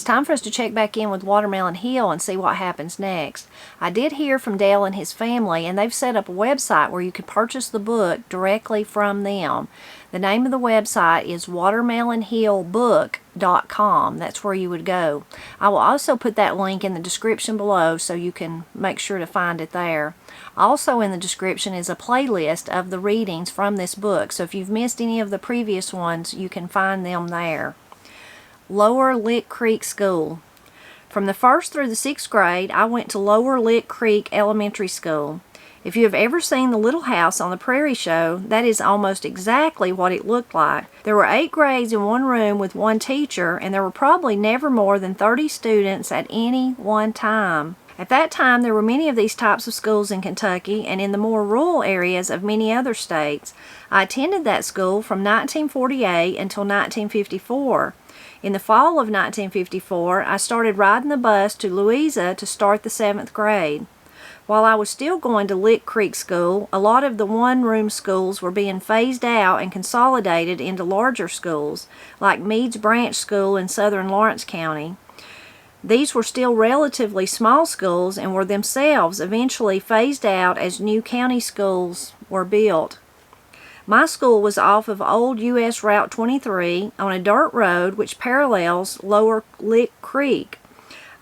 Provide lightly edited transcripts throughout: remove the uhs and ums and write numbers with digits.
time for us to check back in with Watermelon Hill and see what happens next. I did hear from Dale and his family, and they've set up a website where you can purchase the book directly from them. The name of the website is watermelonhillbook.com. That's where you would go. I will also put that link in the description below so you can make sure to find it there. Also in the description is a playlist of the readings from this book, so if you've missed any of the previous ones, you can find them there. Lower Lick Creek School. From the 1st through the 6th grade, I went to Lower Lick Creek Elementary School. If you have ever seen the Little House on the Prairie show, that is almost exactly what it looked like. There were 8 grades in one room with one teacher, and there were probably never more than 30 students at any one time. At that time, there were many of these types of schools in Kentucky and in the more rural areas of many other states. I attended that school from 1948 until 1954. In the fall of 1954, I started riding the bus to Louisa to start the 7th grade. While I was still going to Lick Creek School, a lot of the one-room schools were being phased out and consolidated into larger schools, like Meads Branch School in southern Lawrence County. These were still relatively small schools and were themselves eventually phased out as new county schools were built. My school was off of old U.S. Route 23 on a dirt road which parallels Lower Lick Creek.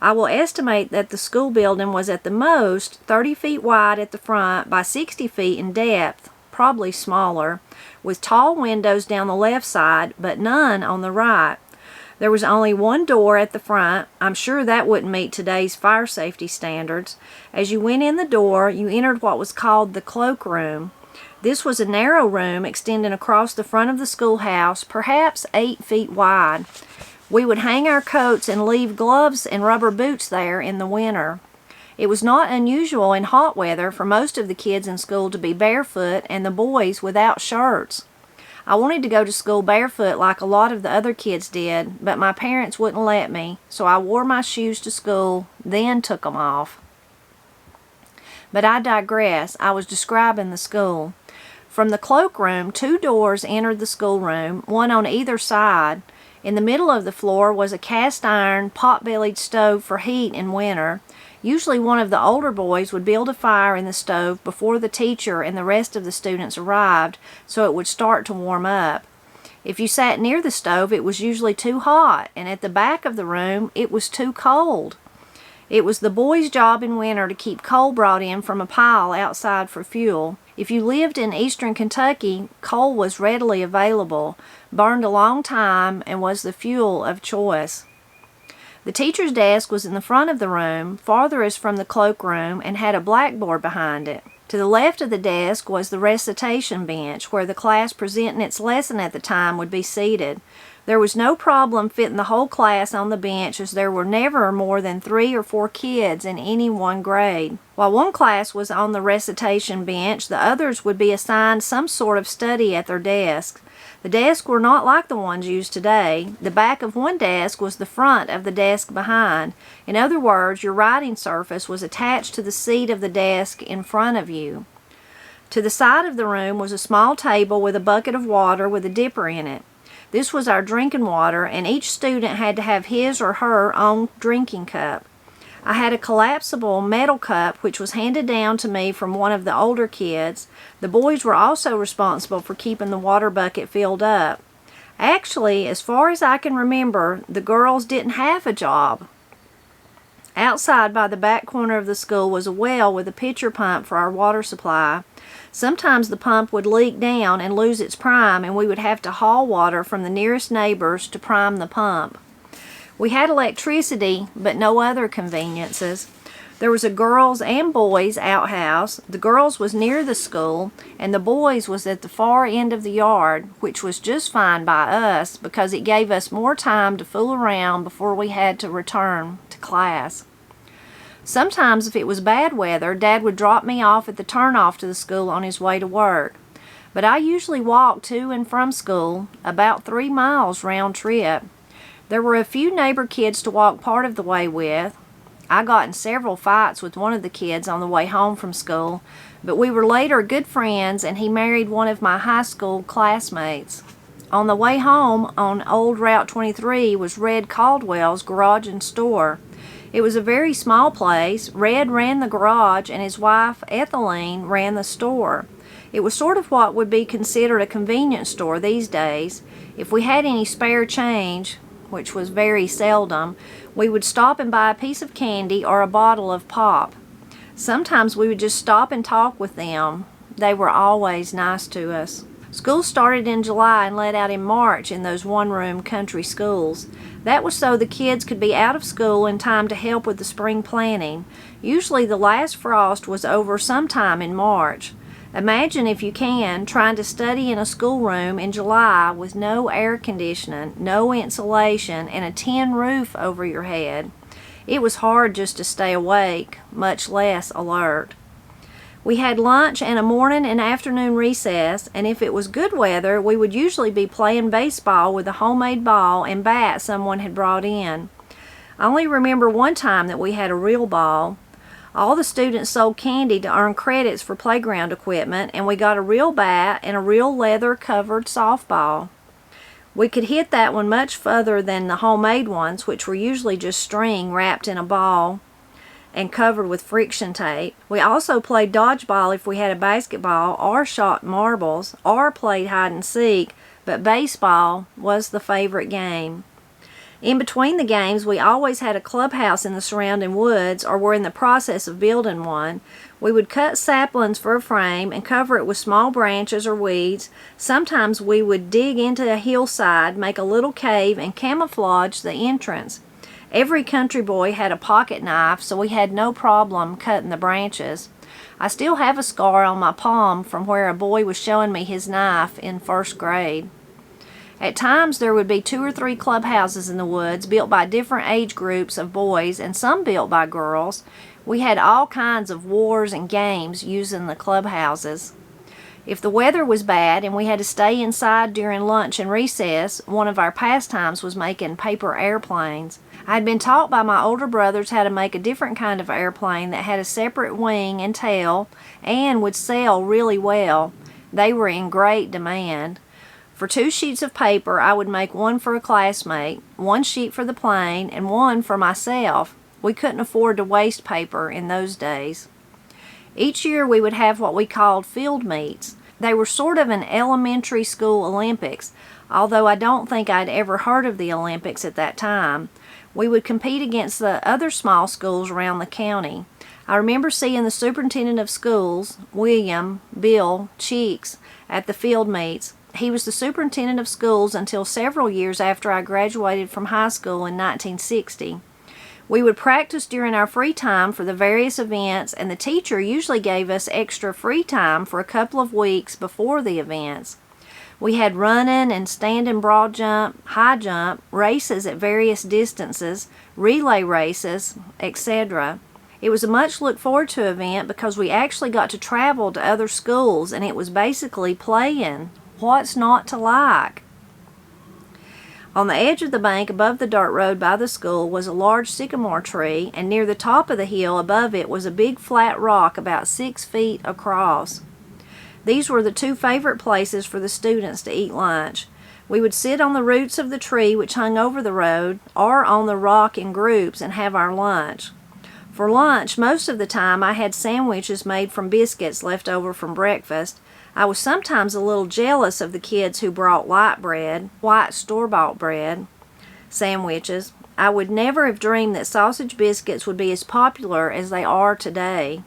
I will estimate that the school building was at the most 30 feet wide at the front by 60 feet in depth, probably smaller, with tall windows down the left side but none on the right. There was only one door at the front. I'm sure that wouldn't meet today's fire safety standards. As you went in the door, you entered what was called the cloakroom. This was a narrow room extending across the front of the schoolhouse, perhaps 8 feet wide. We would hang our coats and leave gloves and rubber boots there in the winter. It was not unusual in hot weather for most of the kids in school to be barefoot and the boys without shirts. I wanted to go to school barefoot like a lot of the other kids did, but my parents wouldn't let me, so I wore my shoes to school, then took them off. But I digress. I was describing the school. From the cloakroom, 2 doors entered the schoolroom, one on either side. In the middle of the floor was a cast-iron, pot-bellied stove for heat in winter. Usually one of the older boys would build a fire in the stove before the teacher and the rest of the students arrived, so it would start to warm up. If you sat near the stove, it was usually too hot, and at the back of the room, it was too cold. It was the boys' job in winter to keep coal brought in from a pile outside for fuel. If you lived in eastern Kentucky, coal was readily available, burned a long time, and was the fuel of choice. The teacher's desk was in the front of the room, farthest from the cloakroom, and had a blackboard behind it. To the left of the desk was the recitation bench, where the class presenting its lesson at the time would be seated. There was no problem fitting the whole class on the bench, as there were never more than 3 or 4 kids in any one grade. While one class was on the recitation bench, the others would be assigned some sort of study at their desks. The desks were not like the ones used today. The back of one desk was the front of the desk behind. In other words, your writing surface was attached to the seat of the desk in front of you. To the side of the room was a small table with a bucket of water with a dipper in it. This was our drinking water, and each student had to have his or her own drinking cup. I had a collapsible metal cup which was handed down to me from one of the older kids. The boys were also responsible for keeping the water bucket filled up. Actually, as far as I can remember, the girls didn't have a job. Outside by the back corner of the school was a well with a pitcher pump for our water supply. Sometimes the pump would leak down and lose its prime, and we would have to haul water from the nearest neighbors to prime the pump. We had electricity, but no other conveniences. There was a girls' and boys' outhouse. The girls' was near the school, and the boys' was at the far end of the yard, which was just fine by us because it gave us more time to fool around before we had to return to class. Sometimes, if it was bad weather, Dad would drop me off at the turnoff to the school on his way to work. But I usually walked to and from school, about 3 miles round trip. There were a few neighbor kids to walk part of the way with. I got in several fights with one of the kids on the way home from school, but we were later good friends, and he married one of my high school classmates. On the way home on Old Route 23 was Red Caldwell's garage and store. It was a very small place. Red ran the garage and his wife, Ethelene, ran the store. It was sort of what would be considered a convenience store these days. If we had any spare change, which was very seldom, we would stop and buy a piece of candy or a bottle of pop. Sometimes we would just stop and talk with them. They were always nice to us. School started in July and let out in March in those one-room country schools. That was so the kids could be out of school in time to help with the spring planting. Usually the last frost was over sometime in March. Imagine, if you can, trying to study in a schoolroom in July with no air conditioning, no insulation, and a tin roof over your head. It was hard just to stay awake, much less alert. We had lunch and a morning and afternoon recess, and if it was good weather, we would usually be playing baseball with a homemade ball and bat someone had brought in. I only remember one time that we had a real ball. All the students sold candy to earn credits for playground equipment, and we got a real bat and a real leather-covered softball. We could hit that one much further than the homemade ones, which were usually just string wrapped in a ball and covered with friction tape. We also played dodgeball if we had a basketball, or shot marbles, or played hide and seek, but baseball was the favorite game. In between the games, we always had a clubhouse in the surrounding woods, or were in the process of building one. We would cut saplings for a frame and cover it with small branches or weeds. Sometimes we would dig into a hillside, make a little cave, and camouflage the entrance. Every country boy had a pocket knife, so we had no problem cutting the branches. I still have a scar on my palm from where a boy was showing me his knife in first grade. At times there would be 2 or 3 clubhouses in the woods built by different age groups of boys and some built by girls. We had all kinds of wars and games using the clubhouses. If the weather was bad and we had to stay inside during lunch and recess, one of our pastimes was making paper airplanes. I had been taught by my older brothers how to make a different kind of airplane that had a separate wing and tail and would sell really well. They were in great demand. For 2 sheets of paper, I would make one for a classmate, 1 sheet for the plane, and 1 for myself. We couldn't afford to waste paper in those days. Each year we would have what we called field meets. They were sort of an elementary school Olympics, although I don't think I'd ever heard of the Olympics at that time. We would compete against the other small schools around the county. I remember seeing the superintendent of schools, William Bill Cheeks, at the field meets. He was the superintendent of schools until several years after I graduated from high school in 1960. We would practice during our free time for the various events, and the teacher usually gave us extra free time for a couple of weeks before the events. We had running and standing broad jump, high jump, races at various distances, relay races, etc. It was a much looked forward to event because we actually got to travel to other schools, and it was basically playing. What's not to like? On the edge of the bank above the dirt road by the school was a large sycamore tree, and near the top of the hill above it was a big flat rock about 6 feet across. These were the 2 favorite places for the students to eat lunch. We would sit on the roots of the tree which hung over the road, or on the rock in groups, and have our lunch. For lunch, most of the time I had sandwiches made from biscuits left over from breakfast. I was sometimes a little jealous of the kids who brought light bread, white store-bought bread, sandwiches. I would never have dreamed that sausage biscuits would be as popular as they are today.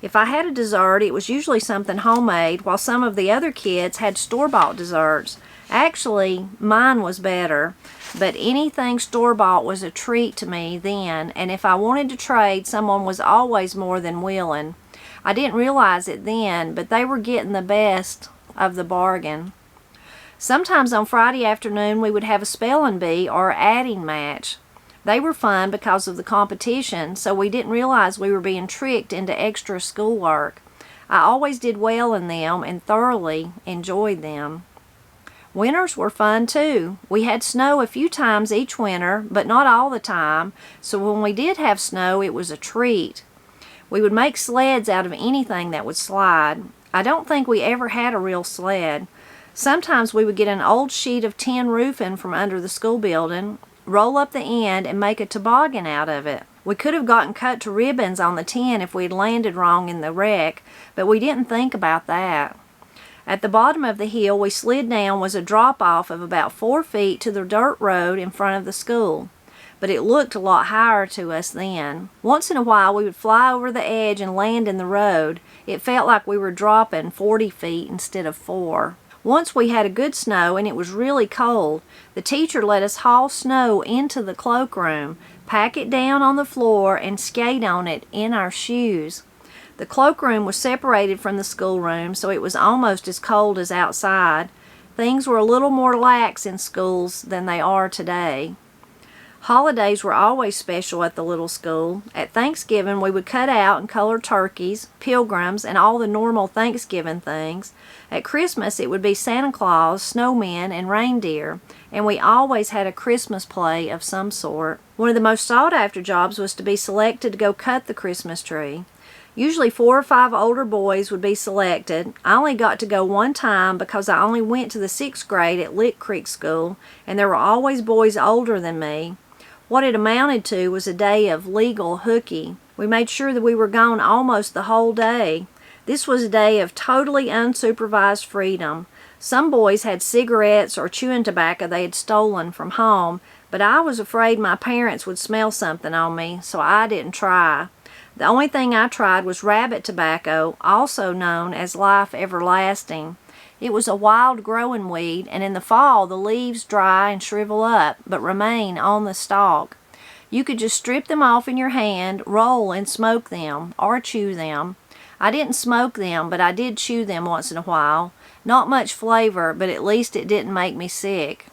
If I had a dessert, it was usually something homemade, while some of the other kids had store-bought desserts. Actually, mine was better, but anything store-bought was a treat to me then, and if I wanted to trade, someone was always more than willing. I didn't realize it then, but they were getting the best of the bargain. Sometimes on Friday afternoon we would have a spelling bee or adding match. They were fun because of the competition, so we didn't realize we were being tricked into extra schoolwork. I always did well in them and thoroughly enjoyed them. Winters were fun too. We had snow a few times each winter, but not all the time, so when we did have snow it was a treat. We would make sleds out of anything that would slide. I don't think we ever had a real sled. Sometimes we would get an old sheet of tin roofing from under the school building, roll up the end, and make a toboggan out of it. We could have gotten cut to ribbons on the tin if we had landed wrong in the wreck, but we didn't think about that. At the bottom of the hill we slid down was a drop-off of about 4 feet to the dirt road in front of the school, but it looked a lot higher to us then. Once in a while we would fly over the edge and land in the road. It felt like we were dropping 40 feet instead of 4. Once we had a good snow and it was really cold. The teacher let us haul snow into the cloakroom, pack it down on the floor, and skate on it in our shoes. The cloakroom was separated from the schoolroom, so it was almost as cold as outside. Things were a little more lax in schools than they are today. Holidays were always special at the little school. At Thanksgiving, we would cut out and color turkeys, pilgrims, and all the normal Thanksgiving things. At Christmas, it would be Santa Claus, snowmen, and reindeer, and we always had a Christmas play of some sort. One of the most sought-after jobs was to be selected to go cut the Christmas tree. Usually 4 or 5 older boys would be selected. I only got to go one time because I only went to the 6th grade at Lick Creek School, and there were always boys older than me. What it amounted to was a day of legal hooky. We made sure that we were gone almost the whole day. This was a day of totally unsupervised freedom. Some boys had cigarettes or chewing tobacco they had stolen from home, but I was afraid my parents would smell something on me, so I didn't try. The only thing I tried was rabbit tobacco, also known as Life Everlasting. It was a wild growing weed, and in the fall the leaves dry and shrivel up, but remain on the stalk. You could just strip them off in your hand, roll and smoke them, or chew them. I didn't smoke them, but I did chew them once in a while. Not much flavor, but at least it didn't make me sick.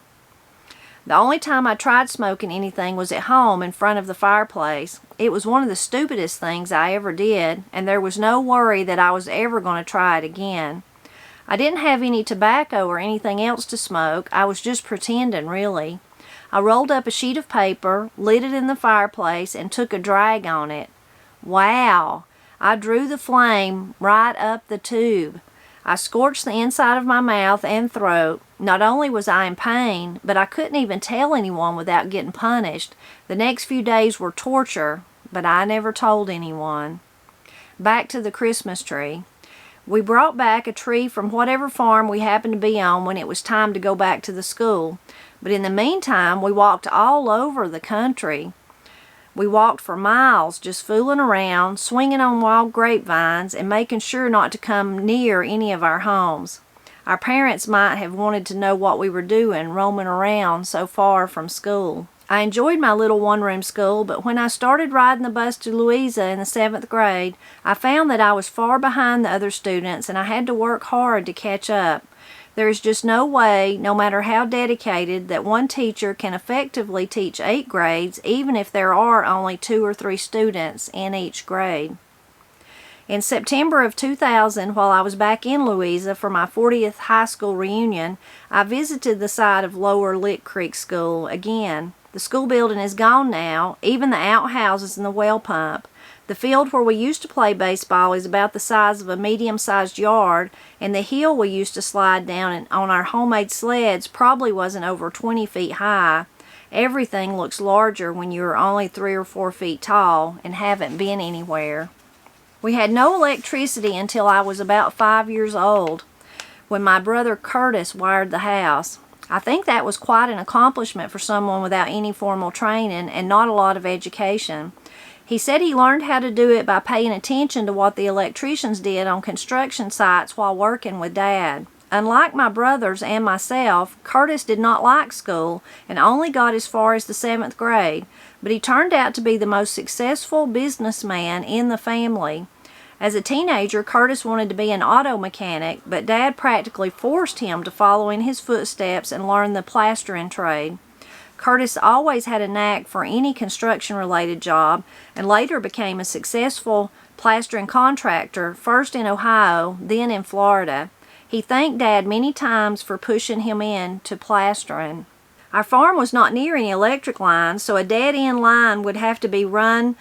The only time I tried smoking anything was at home in front of the fireplace. It was one of the stupidest things I ever did, and there was no worry that I was ever going to try it again. I didn't have any tobacco or anything else to smoke. I was just pretending, really. I rolled up a sheet of paper, lit it in the fireplace, and took a drag on it. Wow! I drew the flame right up the tube. I scorched the inside of my mouth and throat. Not only was I in pain, but I couldn't even tell anyone without getting punished. The next few days were torture, but I never told anyone. Back to the Christmas tree. We brought back a tree from whatever farm we happened to be on when it was time to go back to the school. But in the meantime, we walked all over the country. We walked for miles just fooling around, swinging on wild grapevines, and making sure not to come near any of our homes. Our parents might have wanted to know what we were doing roaming around so far from school. I enjoyed my little one-room school, but when I started riding the bus to Louisa in the 7th grade, I found that I was far behind the other students and I had to work hard to catch up. There is just no way, no matter how dedicated, that one teacher can effectively teach 8 grades, even if there are only 2 or 3 students in each grade. In September of 2000, while I was back in Louisa for my 40th high school reunion, I visited the site of Lower Lick Creek School again. The school building is gone now, even the outhouses and the well pump. The field where we used to play baseball is about the size of a medium-sized yard, and the hill we used to slide down on our homemade sleds probably wasn't over 20 feet high. Everything looks larger when you are only 3 or 4 feet tall and haven't been anywhere. We had no electricity until I was about 5 years old, when my brother Curtis wired the house. I think that was quite an accomplishment for someone without any formal training and not a lot of education. He said he learned how to do it by paying attention to what the electricians did on construction sites while working with Dad. Unlike my brothers and myself, Curtis did not like school and only got as far as the 7th grade, but he turned out to be the most successful businessman in the family. As a teenager, Curtis wanted to be an auto mechanic, but Dad practically forced him to follow in his footsteps and learn the plastering trade. Curtis always had a knack for any construction-related job and later became a successful plastering contractor, first in Ohio, then in Florida. He thanked Dad many times for pushing him into plastering. Our farm was not near any electric lines, so a dead-end line would have to be run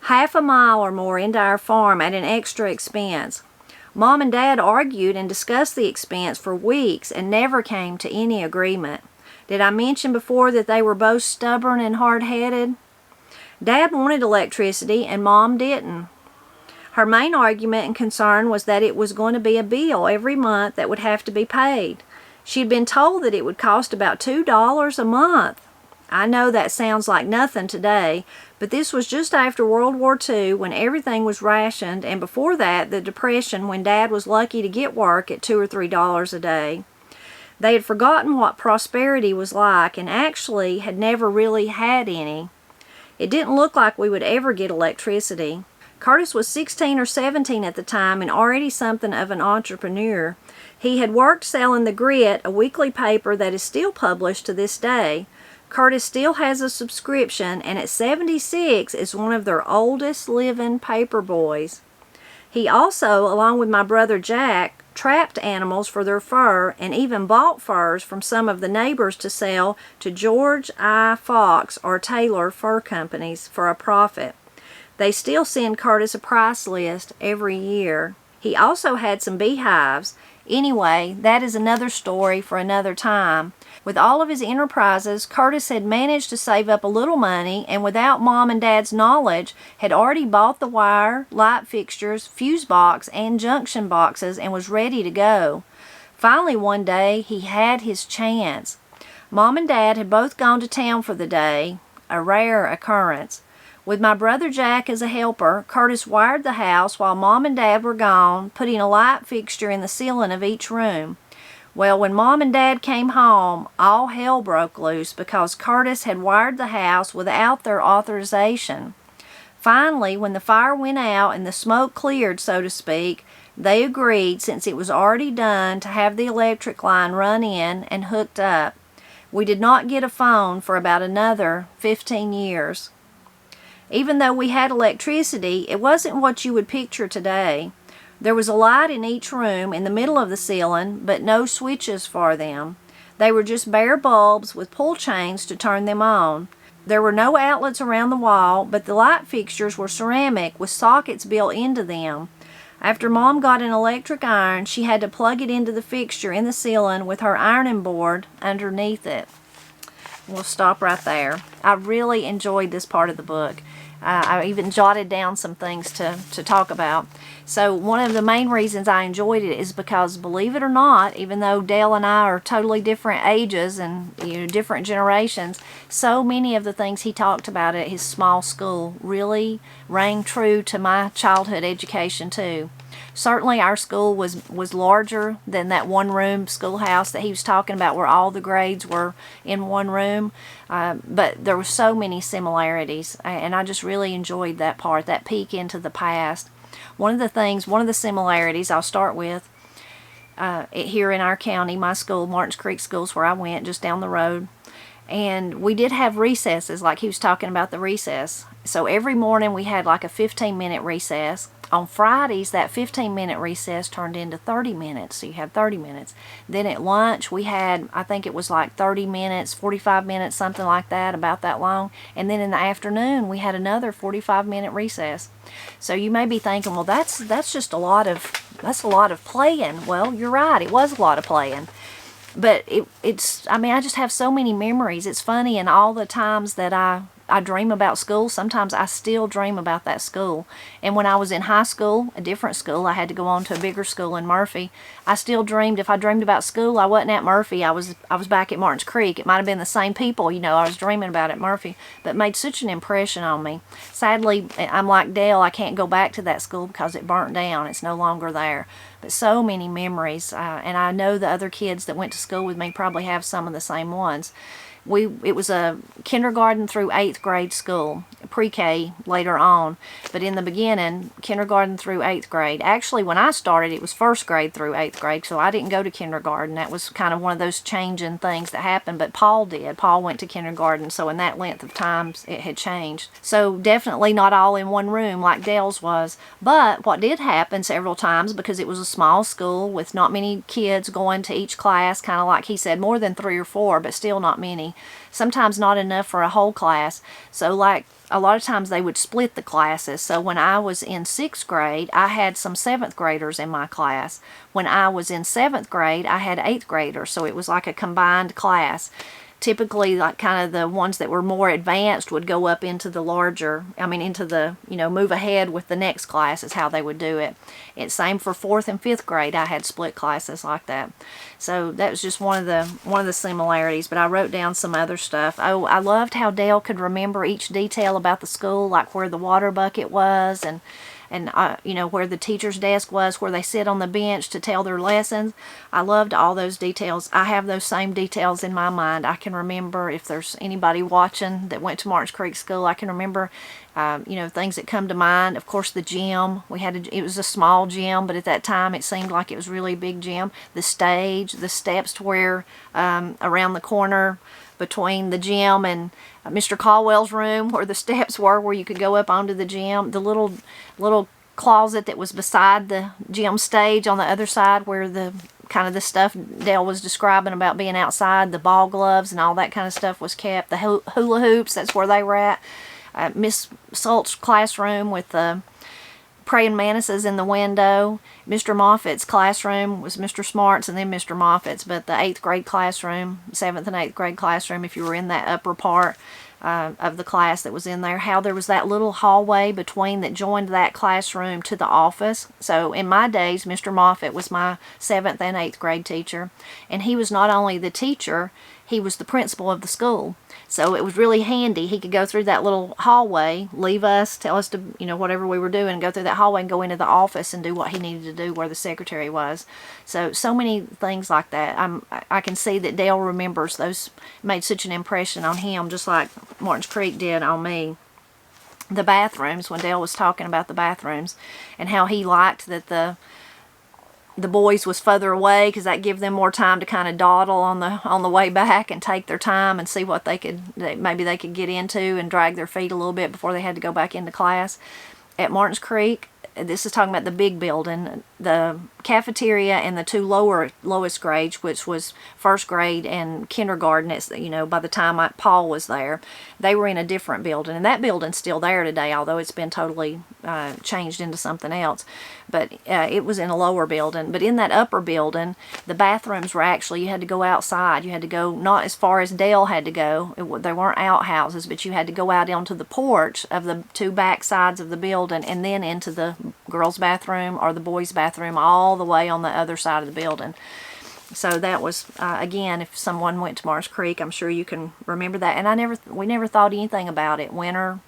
half a mile or more into our farm at an extra expense. Mom and Dad argued and discussed the expense for weeks and never came to any agreement. Did I mention before that they were both stubborn and hard-headed? Dad wanted electricity and Mom didn't. Her main argument and concern was that it was going to be a bill every month that would have to be paid. She'd been told that it would cost about $2 a month. I know that sounds like nothing today, but this was just after World War II when everything was rationed, and before that, the Depression, when Dad was lucky to get work at $2 or $3 a day. They had forgotten what prosperity was like and actually had never really had any. It didn't look like we would ever get electricity. Curtis was 16 or 17 at the time and already something of an entrepreneur. He had worked selling the Grit, a weekly paper that is still published to this day. Curtis still has a subscription, and at 76 is one of their oldest living paper boys. He also, along with my brother Jack, trapped animals for their fur and even bought furs from some of the neighbors to sell to George I. Fox or Taylor Fur Companies for a profit. They still send Curtis a price list every year. He also had some beehives. Anyway, that is another story for another time. With all of his enterprises, Curtis had managed to save up a little money and without Mom and Dad's knowledge had already bought the wire, light fixtures, fuse box, and junction boxes and was ready to go. Finally one day he had his chance. Mom and Dad had both gone to town for the day, a rare occurrence. With my brother Jack as a helper, Curtis wired the house while Mom and Dad were gone, putting a light fixture in the ceiling of each room. Well, when Mom and Dad came home, all hell broke loose because Curtis had wired the house without their authorization. Finally, when the fire went out and the smoke cleared, so to speak, they agreed, since it was already done, to have the electric line run in and hooked up. We did not get a phone for about another 15 years. Even though we had electricity, it wasn't what you would picture today. There was a light in each room in the middle of the ceiling, but no switches for them. They were just bare bulbs with pull chains to turn them on. There were no outlets around the wall, but the light fixtures were ceramic with sockets built into them. After Mom got an electric iron, she had to plug it into the fixture in the ceiling with her ironing board underneath it. We'll stop right there. I really enjoyed this part of the book. I even jotted down some things to talk about. So one of the main reasons I enjoyed it is because, believe it or not, even though Dale and I are totally different ages and different generations, so many of the things he talked about at his small school really rang true to my childhood education too. Certainly our school was larger than that one-room schoolhouse that he was talking about where all the grades were in one room, but there were so many similarities, and I just really enjoyed that part, that peek into the past. One of the similarities I'll start with, here in our county, my school, Martins Creek Schools, where I went, just down the road, and we did have recesses, like he was talking about the recess. So every morning we had like a 15-minute recess. On Fridays, that 15-minute recess turned into 30 minutes, so you had 30 minutes. Then at lunch, we had, I think it was like 30 minutes, 45 minutes, something like that, about that long. And then in the afternoon, we had another 45-minute recess. So you may be thinking, well, that's just a lot of playing. Well, you're right, it was a lot of playing. But I just have so many memories. It's funny, and all the times that I dream about school, sometimes I still dream about that school. And when I was in high school, a different school, I had to go on to a bigger school in Murphy. I still dreamed, if I dreamed about school, I wasn't at Murphy. I was back at Martins Creek. It might have been the same people, I was dreaming about at Murphy, but it made such an impression on me. Sadly, I'm like Dale, I can't go back to that school because it burnt down. It's no longer there. But so many memories, and I know the other kids that went to school with me probably have some of the same ones. It was a kindergarten through 8th grade school, pre-K later on, but in the beginning, kindergarten through 8th grade. Actually, when I started, it was 1st grade through 8th grade, so I didn't go to kindergarten. That was kind of one of those changing things that happened, but Paul did. Paul went to kindergarten, so in that length of time, it had changed. So definitely not all in one room like Dale's was, but what did happen several times, because it was a small school with not many kids going to each class, kind of like he said, more than 3 or 4, but still not many. sometimes not enough for a whole class. So like a lot of times they would split the classes. So when I was in 6th grade, I had some 7th graders in my class. When I was in 7th grade, I had 8th graders. So it was like a combined class. Typically, like kind of the ones that were more advanced would go up into the larger, into the, move ahead with the next class is how they would do it. It's same for 4th and 5th grade. I had split classes like that. So that was just one of the similarities. But I wrote down some other stuff. Oh, I loved how Dale could remember each detail about the school, like where the water bucket was and where the teacher's desk was, where they sit on the bench to tell their lessons. I loved all those details. I have those same details in my mind. I can remember, if there's anybody watching that went to Martins Creek School, I can remember, things that come to mind. Of course, the gym. It was a small gym, but at that time it seemed like it was really a big gym. The stage, the steps to where, around the corner between the gym and Mr. Caldwell's room, where the steps were, where you could go up onto the gym. The little closet that was beside the gym stage on the other side, where the kind of the stuff Dale was describing about being outside, the ball gloves and all that kind of stuff was kept. The hula hoops, that's where they were at. Miss Salt's classroom with the praying mantises in the window. Mr. Moffat's classroom was Mr. Smart's and then Mr. Moffat's, but the 8th grade classroom, 7th and 8th grade classroom, if you were in that upper part of the class that was in there, how there was that little hallway between that joined that classroom to the office. So in my days, Mr. Moffat was my 7th and 8th grade teacher, and he was not only the teacher, he was the principal of the school. So it was really handy. He could go through that little hallway, leave us, tell us to, whatever we were doing, and go through that hallway and go into the office and do what he needed to do where the secretary was. So many things like that. I can see that Dale remembers those, made such an impression on him, just like Martins Creek did on me. The bathrooms, when Dale was talking about the bathrooms and how he liked that the boys was further away because that give them more time to kind of dawdle on the way back and take their time and see what maybe they could get into and drag their feet a little bit before they had to go back into class. At Martins Creek, this is talking about the big building, the cafeteria and the two lowest grades, which was 1st grade and kindergarten. It's, by the time Paul was there, they were in a different building, and that building's still there today, although it's been totally changed into something else. But it was in a lower building. But in that upper building, the bathrooms were actually, you had to go outside. You had to go not as far as Dale had to go. They weren't outhouses, but you had to go out onto the porch of the two back sides of the building and then into the girls' bathroom or the boys' bathroom all the way on the other side of the building. So that was, again, if someone went to Martins Creek, I'm sure you can remember that. And we never thought anything about it. Winter,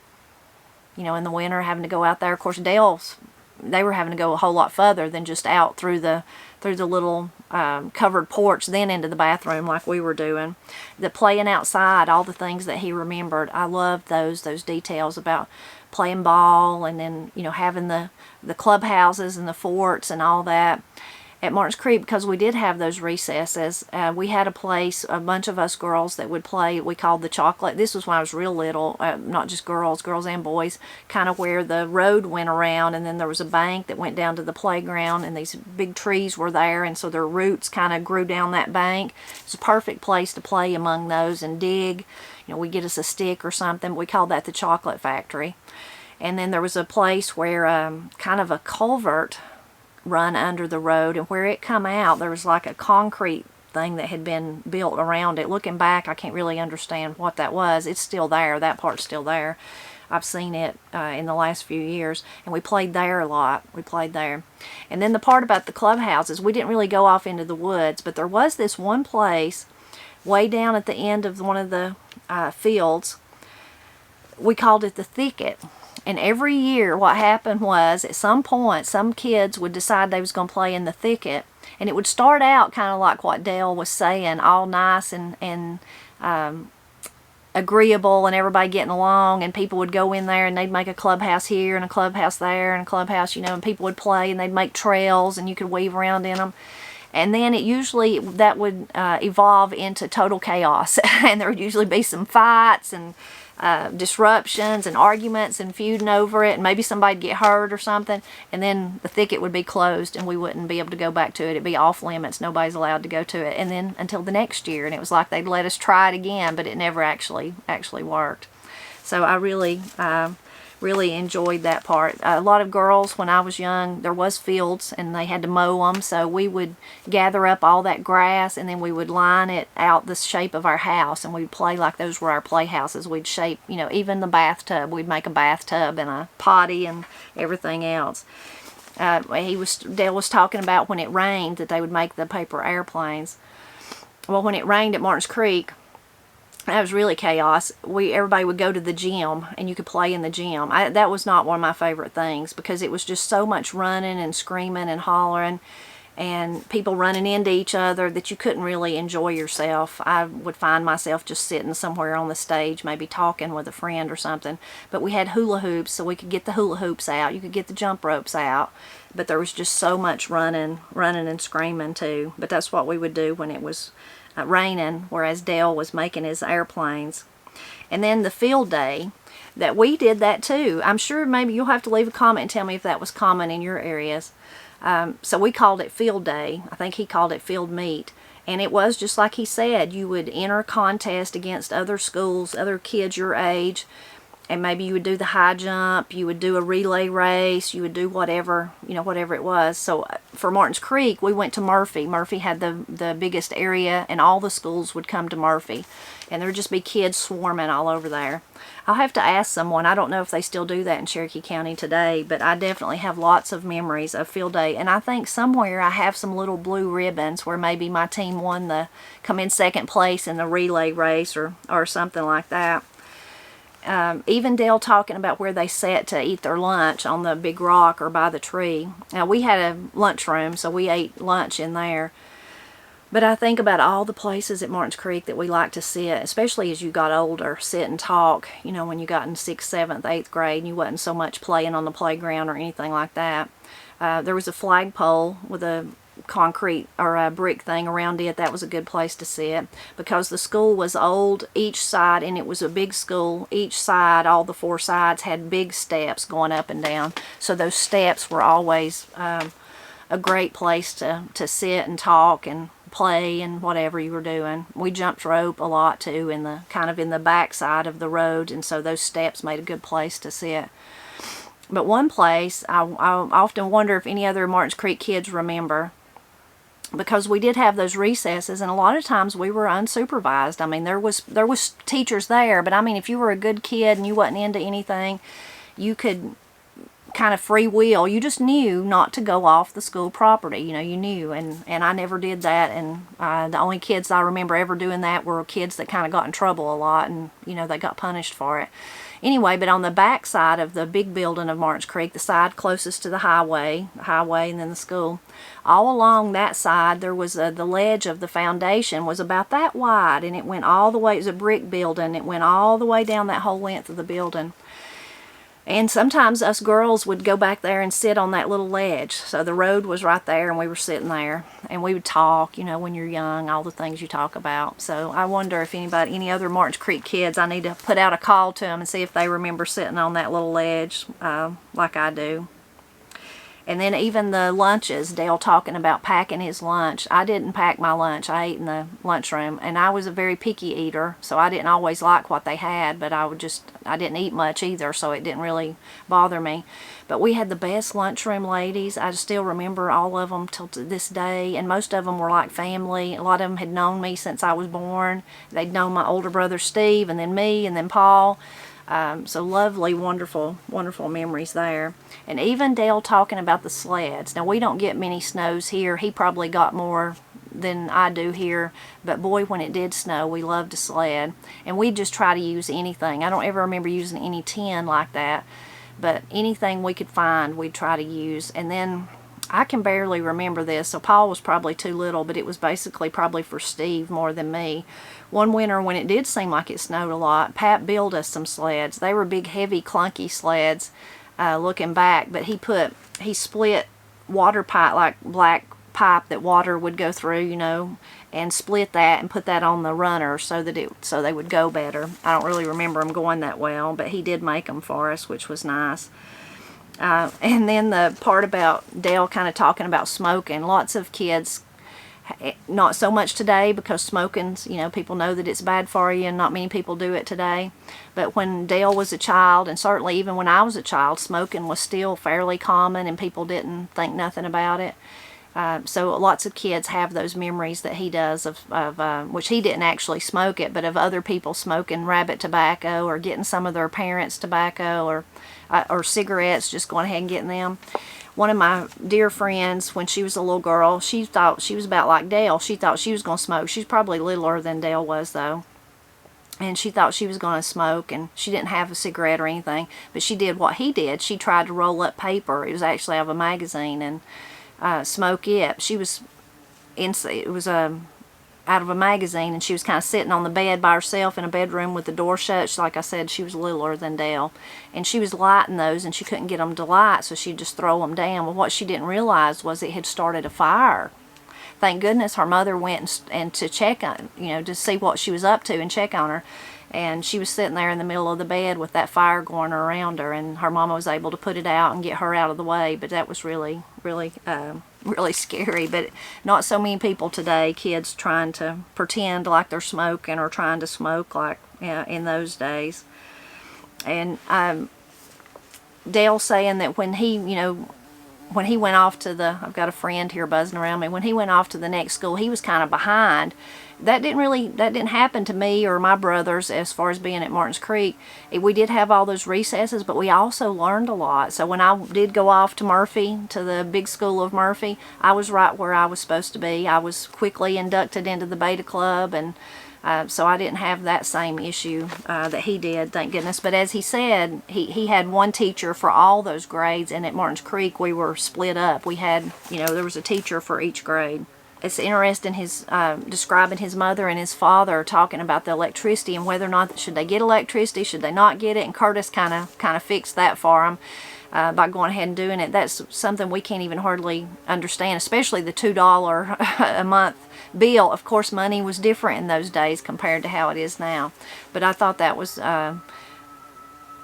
in the winter, having to go out there. Of course, they were having to go a whole lot further than just out through the little covered porch, then into the bathroom like we were doing. The playing outside, all the things that he remembered. I loved those details about playing ball, and then having the clubhouses and the forts and all that. At Martins Creek, because we did have those recesses, we had a place, a bunch of us girls that would play, we called the chocolate. This was when I was real little, not just girls and boys, kind of where the road went around, and then there was a bank that went down to the playground, and these big trees were there, and so their roots kind of grew down that bank. It's a perfect place to play among those and dig. We'd get us a stick or something. We called that the chocolate factory. And then there was a place where kind of a culvert run under the road, and where it come out, there was like a concrete thing that had been built around it. Looking back, I can't really understand what that was. It's still there. That part's still there. I've seen it in the last few years, and we played there a lot. We played there. And then the part about the clubhouses, we didn't really go off into the woods, but there was this one place way down at the end of one of the fields. We called it the thicket. And every year what happened was, at some point, some kids would decide they was going to play in the thicket. And it would start out kind of like what Dale was saying, all nice and agreeable and everybody getting along. And people would go in there and they'd make a clubhouse here and a clubhouse there and a clubhouse, and people would play and they'd make trails and you could weave around in them. And then that would evolve into total chaos. And there would usually be some fights and disruptions and arguments and feuding over it, and maybe somebody'd get hurt or something, and then the thicket would be closed and we wouldn't be able to go back to it. It'd be off limits. Nobody's allowed to go to it. And then until the next year, and it was like they'd let us try it again, but it never actually worked. So I really enjoyed that part. A lot of girls, when I was young, there was fields and they had to mow them, so we would gather up all that grass and then we would line it out the shape of our house, and we'd play like those were our playhouses. We'd shape, you know, even the bathtub. We'd make a bathtub and a potty and everything else. Dale was talking about when it rained that they would make the paper airplanes. Well, when it rained at Martins Creek, that was really chaos. Everybody would go to the gym and you could play in the gym. That was not one of my favorite things because it was just so much running and screaming and hollering and people running into each other that you couldn't really enjoy yourself. I would find myself just sitting somewhere on the stage, maybe talking with a friend or something. But we had hula hoops, so we could get the hula hoops out. You could get the jump ropes out. But there was just so much running and screaming too. But that's what we would do when it was raining, whereas Dale was making his airplanes. And then the field day, that we did that too. I'm sure maybe you'll have to leave a comment and tell me if that was common in your areas. So we called it field day. I think he called it field meet. And it was just like he said, you would enter a contest against other schools, other kids your age, and maybe you would do the high jump, you would do a relay race, you would do whatever, you know, whatever it was. So for Martins Creek, we went to Murphy. Murphy had the biggest area, and all the schools would come to Murphy. And there would just be kids swarming all over there. I'll have to ask someone. I don't know if they still do that in Cherokee County today, but I definitely have lots of memories of field day. And I think somewhere I have some little blue ribbons where maybe my team come in second place in the relay race or something like that. Even Dale talking about where they sat to eat their lunch on the big rock or by the tree. Now, we had a lunchroom, so we ate lunch in there. But I think about all the places at Martins Creek that we like to sit, especially as you got older, sit and talk, you know, when you got in 6th, 7th, 8th grade and you wasn't so much playing on the playground or anything like that. There was a flagpole with a concrete or a brick thing around it. That was a good place to sit because the school was old. Each side, and it was a big school, each side, all the 4 sides had big steps going up and down, so those steps were always a great place to sit and talk and play and whatever you were doing. We jumped rope a lot too in the back side of the road, and so those steps made a good place to sit. But one place I often wonder if any other Martins Creek kids remember, because we did have those recesses, and a lot of times we were unsupervised. I mean, there was teachers there, but I mean, if you were a good kid and you wasn't into anything, you could kind of free will. You just knew not to go off the school property. You know, you knew, and I never did that. And the only kids I remember ever doing that were kids that kind of got in trouble a lot, and you know, they got punished for it. Anyway, but on the back side of the big building of Martins Creek, the side closest to the highway and then the school, all along that side there was the ledge of the foundation was about that wide, and it went all the way. It was a brick building. It went all the way down that whole length of the building. And sometimes us girls would go back there and sit on that little ledge. So the road was right there and we were sitting there. And we would talk, you know, when you're young, all the things you talk about. So I wonder if any other Martins Creek kids, I need to put out a call to them and see if they remember sitting on that little ledge like I do. And then even the lunches, Dale talking about packing his lunch. I didn't pack my lunch. I ate in the lunchroom. And I was a very picky eater, so I didn't always like what they had, but I didn't eat much either, so it didn't really bother me. But we had the best lunchroom ladies. I still remember all of them till to this day, and most of them were like family. A lot of them had known me since I was born. They'd known my older brother Steve, and then me, and then Paul. So lovely, wonderful, wonderful memories there. And even Dale talking about the sleds. Now, we don't get many snows here. He probably got more than I do here. But boy, when it did snow, we loved to sled. And we'd just try to use anything. I don't ever remember using any tin like that. But anything we could find, we'd try to use. And then, I can barely remember this, so Paul was probably too little, but it was basically probably for Steve more than me. One winter when it did seem like it snowed a lot, Pat built us some sleds. They were big, heavy, clunky sleds looking back, but he split water pipe, like black pipe that water would go through, you know, and split that and put that on the runner so that so they would go better. I don't really remember them going that well, but he did make them for us, which was nice. And then the part about Dale kind of talking about smoking. Lots of kids, not so much today because smoking's, you know, people know that it's bad for you and not many people do it today. But when Dale was a child, and certainly even when I was a child, smoking was still fairly common and people didn't think nothing about it. So lots of kids have those memories that he does of which he didn't actually smoke it, but of other people smoking rabbit tobacco or getting some of their parents' tobacco or cigarettes, just going ahead and getting them. One of my dear friends, when she was a little girl, she thought she was about like Dale. She thought she was going to smoke. She's probably littler than Dale was, though. And she thought she was going to smoke, and she didn't have a cigarette or anything. But she did what he did. She tried to roll up paper. It was actually out of a magazine, and smoke it. She was it was out of a magazine, and she was kind of sitting on the bed by herself in a bedroom with the door shut. Like I said, she was littler than Dale, and she was lighting those, and she couldn't get them to light, so she'd just throw them down. Well, what she didn't realize was it had started a fire. Thank goodness her mother went and to check on, you know, to see what she was up to and check on her. And she was sitting there in the middle of the bed with that fire going around her, and her mama was able to put it out and get her out of the way. But that was really, really, really scary. But not so many people today, kids trying to pretend like they're smoking or trying to smoke like in those days. And Dale saying that when he, you know, when he went off to I've got a friend here buzzing around me, when he went off to the next school, he was kind of behind. That didn't happen to me or my brothers as far as being at Martins Creek. We did have all those recesses, but we also learned a lot. So when I did go off to Murphy, to the big school of Murphy, I was right where I was supposed to be. I was quickly inducted into the Beta Club, and so I didn't have that same issue that he did, thank goodness. But as he said, he had one teacher for all those grades, and at Martins Creek we were split up. We had, you know, there was a teacher for each grade. It's interesting his describing his mother and his father talking about the electricity and whether or not should they get electricity, should they not get it, and Curtis kind of fixed that for him by going ahead and doing it. That's something we can't even hardly understand, especially the $2 a month bill. Of course, money was different in those days compared to how it is now. But I thought that was, I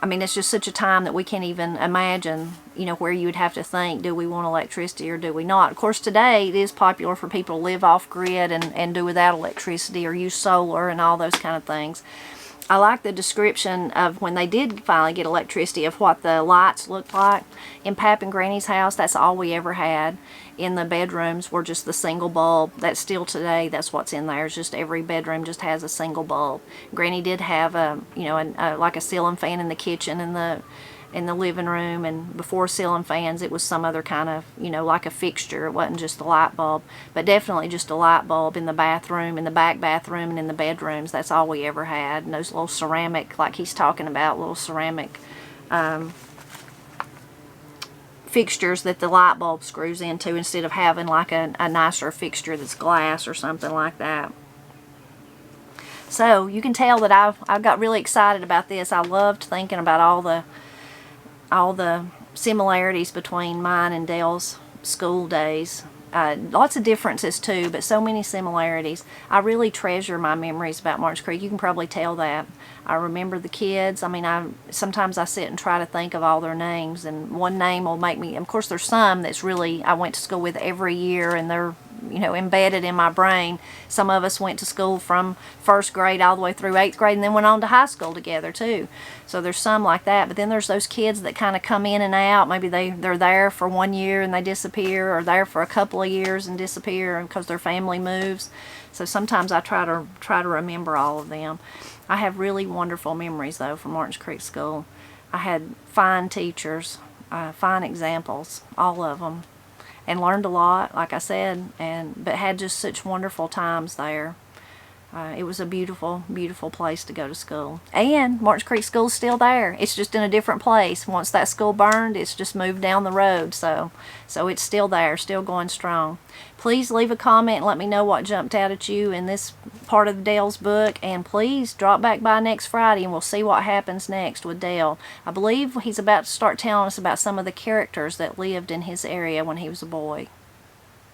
mean, it's just such a time that we can't even imagine, you know, where you would have to think, do we want electricity or do we not? Of course, today it is popular for people to live off grid and do without electricity or use solar and all those kind of things. I like the description of when they did finally get electricity of what the lights looked like. In Pap and Granny's house, that's all we ever had. In the bedrooms were just the single bulb. That's still today, that's what's in there. It's just every bedroom just has a single bulb. Granny did have like a ceiling fan in the kitchen and in the living room, and before ceiling fans it was some other kind of, you know, like a fixture. It wasn't just a light bulb, but definitely just a light bulb in the bathroom, in the back bathroom, and in the bedrooms. That's all we ever had. And those little ceramic, like he's talking about, little ceramic fixtures that the light bulb screws into instead of having like a nicer fixture that's glass or something like that. So you can tell that I've got really excited about this. I loved thinking about all the similarities between mine and Dale's school days. Lots of differences too, but so many similarities. I really treasure my memories about Martins Creek. You can probably tell that. I remember the kids. I mean, sometimes I sit and try to think of all their names, and one name will make me, of course there's some that's really, I went to school with every year and they're, you know, embedded in my brain. Some of us went to school from first grade all the way through 8th grade and then went on to high school together too. So there's some like that. But then there's those kids that kind of come in and out. Maybe they're there for 1 year and they disappear, or there for a couple of years and disappear because their family moves. So sometimes I try to remember all of them. I have really wonderful memories though from Martins Creek School. I had fine teachers, fine examples, all of them. And learned a lot, like I said, but had just such wonderful times there. It was a beautiful, beautiful place to go to school. And Martins Creek School's still there. It's just in a different place. Once that school burned, it's just moved down the road. So it's still there, still going strong. Please leave a comment and let me know what jumped out at you in this part of Dale's book. And please drop back by next Friday and we'll see what happens next with Dale. I believe he's about to start telling us about some of the characters that lived in his area when he was a boy.